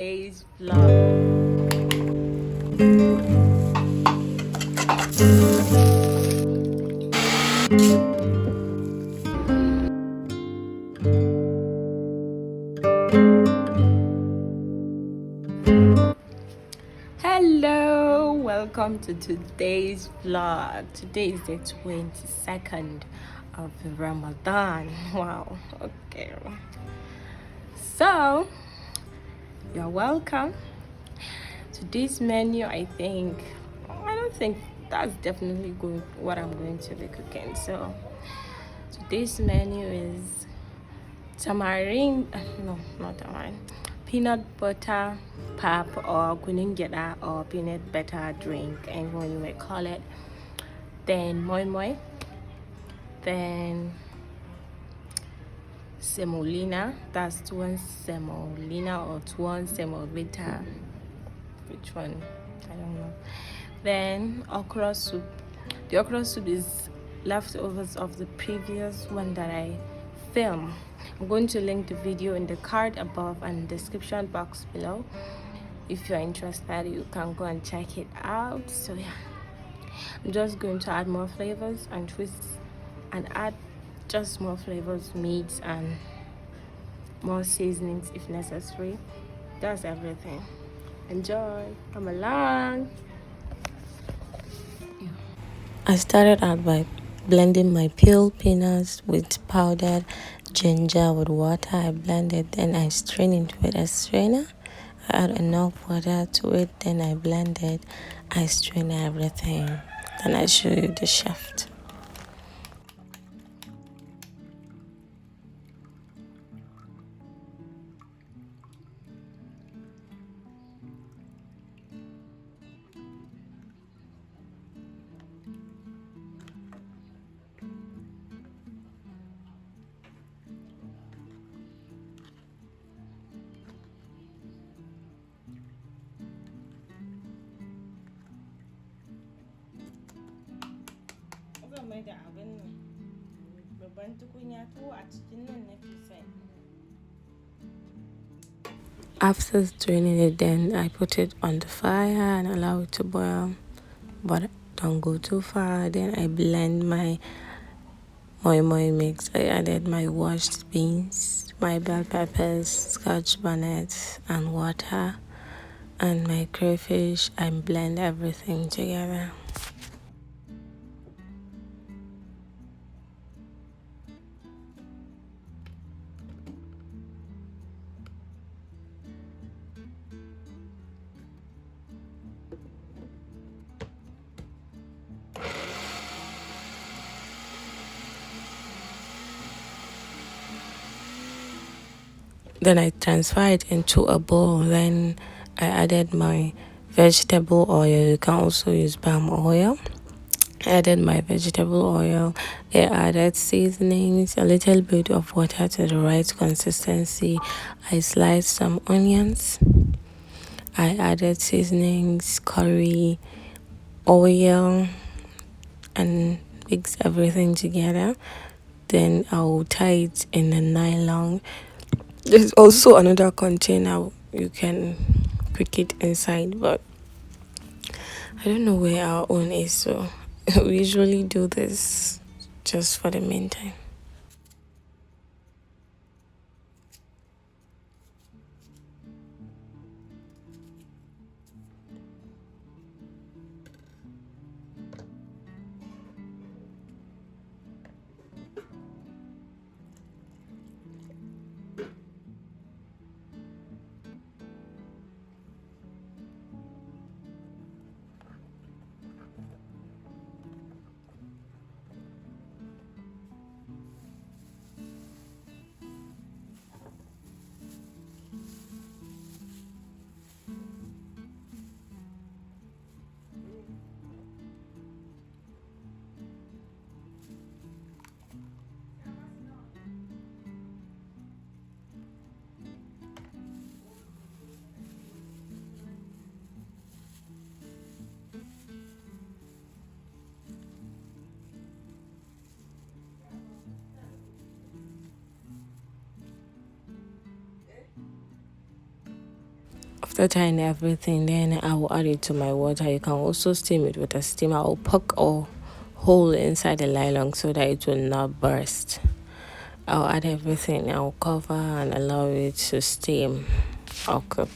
today's vlog. Hello, welcome to today's vlog. Today is the 22nd of Ramadan. Wow, okay. So, you're welcome. Today's menu, I don't think that's definitely what I'm going to be cooking. So, today's menu is tamarind, no, not tamarind, peanut butter pap or kuningeda or peanut butter drink, and what you may call it. Then moimoi, then semolina, that's tuwon semolina or tuwon semovita, which one, I don't know. Then okra soup. The okra soup is leftovers of the previous one that I filmed. I'm going to link the video in the card above and description box below. If you're interested, you can go and check it out. So yeah, I'm just going to add more flavors and twists and add just more flavors, meats, and more seasonings if necessary. That's everything. Enjoy, come along. I started out by blending my peeled peanuts with powdered ginger with water. I blended, then I strained into it a strainer. I add enough water to it, then I blended. I strain everything. Then I show you the shaft. After straining it, then I put it on the fire and allow it to boil, but don't go too far. Then I blend my moimoi mix. I added my washed beans, my bell peppers, scotch bonnet, and water, and my crayfish. I blend everything together. Then I transfer it into a bowl. Then I added my vegetable oil. You can also use palm oil. I added my vegetable oil. I added seasonings, a little bit of water to the right consistency. I sliced some onions. I added seasonings, curry, oil, and mix everything together. Then I'll tie it in a nylon. There's also another container you can cook it inside, but I don't know where our own is, so we usually do this just for the meantime. After tying everything, then I will add it to my water. You can also steam it with a steamer. I will poke a hole inside the nylon so that it will not burst. I'll add everything. I'll cover and allow it to steam or cook.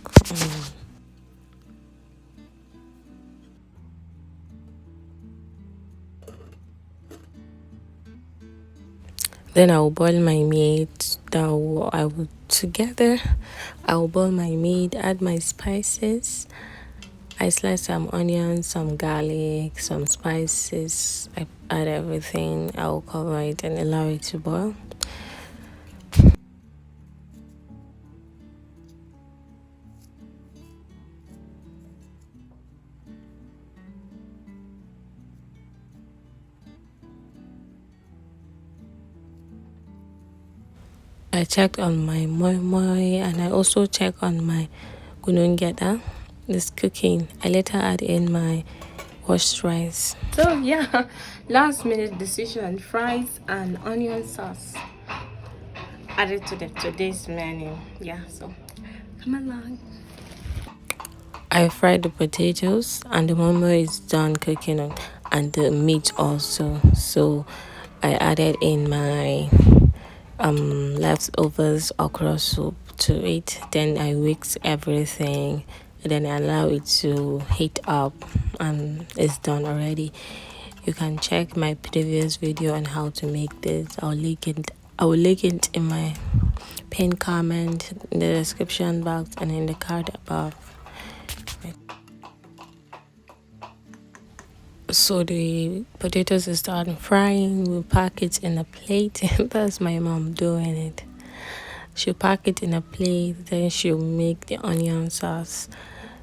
Then I will boil my meat. I will together. I will boil my meat. Add my spices. I slice some onions, some garlic, some spices. I add everything. I will cover it and allow it to boil. I checked on my moimoi and I also check on my gunungeta. This cooking. I later add in my washed rice. So yeah, last minute decision: fries and onion sauce added to the today's menu. Yeah, so come along. I fried the potatoes and the moimoi is done cooking and the meat also. So I added in my leftovers okra soup to it. Then I mix everything and then I allow it to heat up and it's done already. You can check my previous video on how to make this. I will link it in my pinned comment, in the description box and in the card above. So the potatoes is starting frying. We pack it in a plate. That's my mom doing it. She'll pack it in a plate, then she'll make the onion sauce.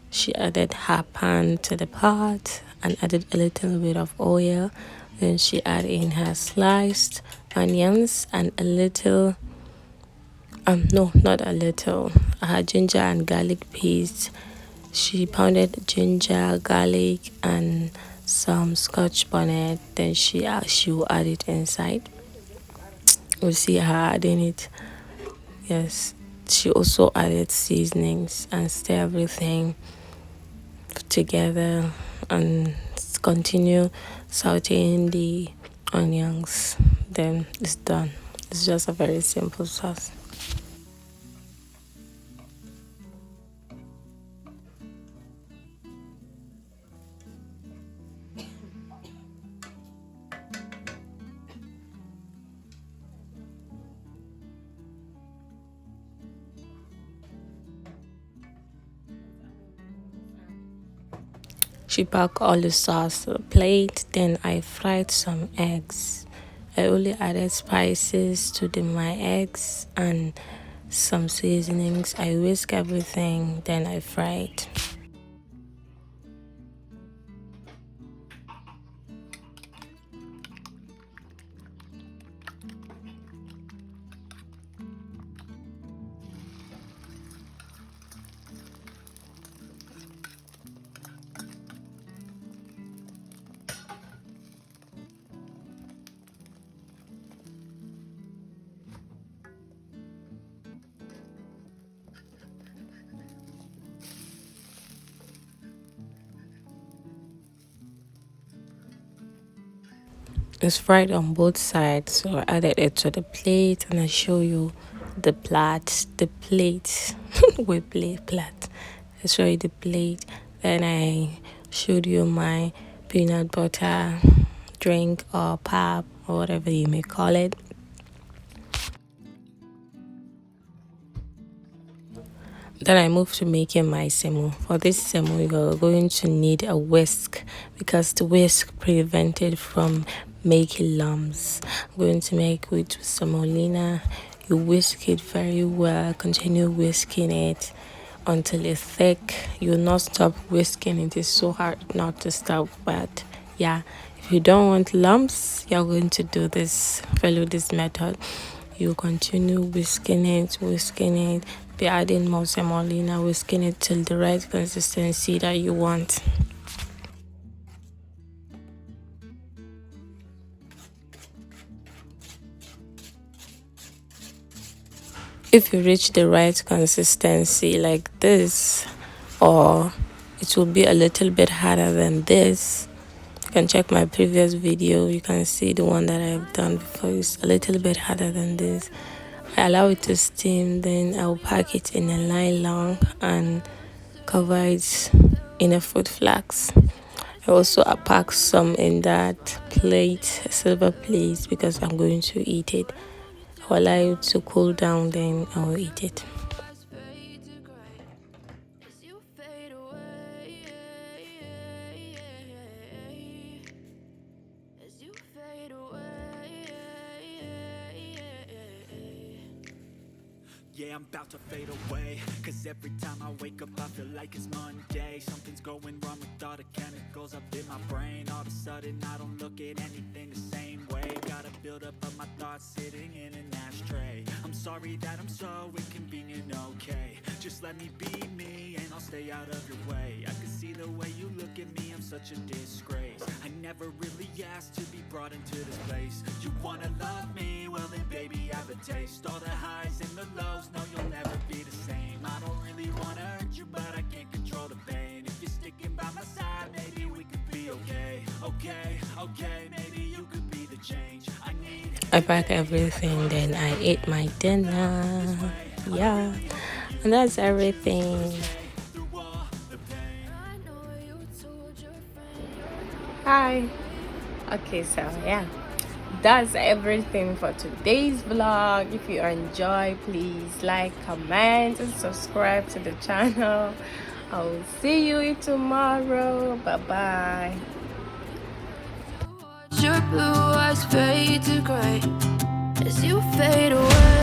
She added her pan to the pot and added a little bit of oil. Then she added in her sliced onions and a little, no, not a little, her ginger and garlic paste. She pounded ginger, garlic, and some scotch bonnet. Then she will add it inside. We'll see her adding it. Yes, she also added seasonings and stir everything together and continue sauteing the onions. Then it's done. It's just a very simple sauce. She packed all the sauce to the plate. Then I fried some eggs. I only added spices to my eggs and some seasonings. I whisk everything. Then I fried. It's fried on both sides, so I added it to the plate and I show you the plate with plate. I show you the plate. Then I showed you my peanut butter drink or pap or whatever you may call it. Then I moved to making my semo. For this semo, you're going to need a whisk because the whisk prevented from making lumps. I'm going to make with semolina. You whisk it very well. Continue whisking it until it's thick. You'll not stop whisking it. It's so hard not to stop, but yeah, if you don't want lumps, you're going to follow this method. You continue whisking it, be adding more semolina, whisking it till the right consistency that you want. If you reach the right consistency like this, or it will be a little bit harder than this. You can check my previous video, you can see the one that I've done before. It's a little bit harder than this. I allow it to steam, then I'll pack it in a nylon and cover it in a fruit flask. I also pack some in that plate, a silver plate, because I'm going to eat it. I'll allow it to cool down, then I'll eat it. Yeah, I'm about to fade away, cause every time I wake up I feel like it's Monday. Something's going wrong with all the chemicals up in my brain. All of a sudden I don't look at anything the same way. Gotta build up of my thoughts sitting in an ashtray. I'm sorry that I'm so inconvenient, okay. Just let me be me and I'll stay out of your way. I can see the way you look at me, I'm such a disgrace. I never really asked to be brought into this place. You wanna love me? Well then baby I have a taste. All the highs and the lows, no you'll never be the same. I don't really wanna hurt you but I can't control the pain. If you're sticking by my side, maybe we could be okay. Okay, maybe you could be the change I need. I pack everything, then I ate my dinner. Yeah, and that's everything. Hi. Okay, so yeah, that's everything for today's vlog. If you enjoy, please like, comment, and subscribe to the channel. I will see you tomorrow. Bye bye. Your blue eyes fade to gray as you fade away.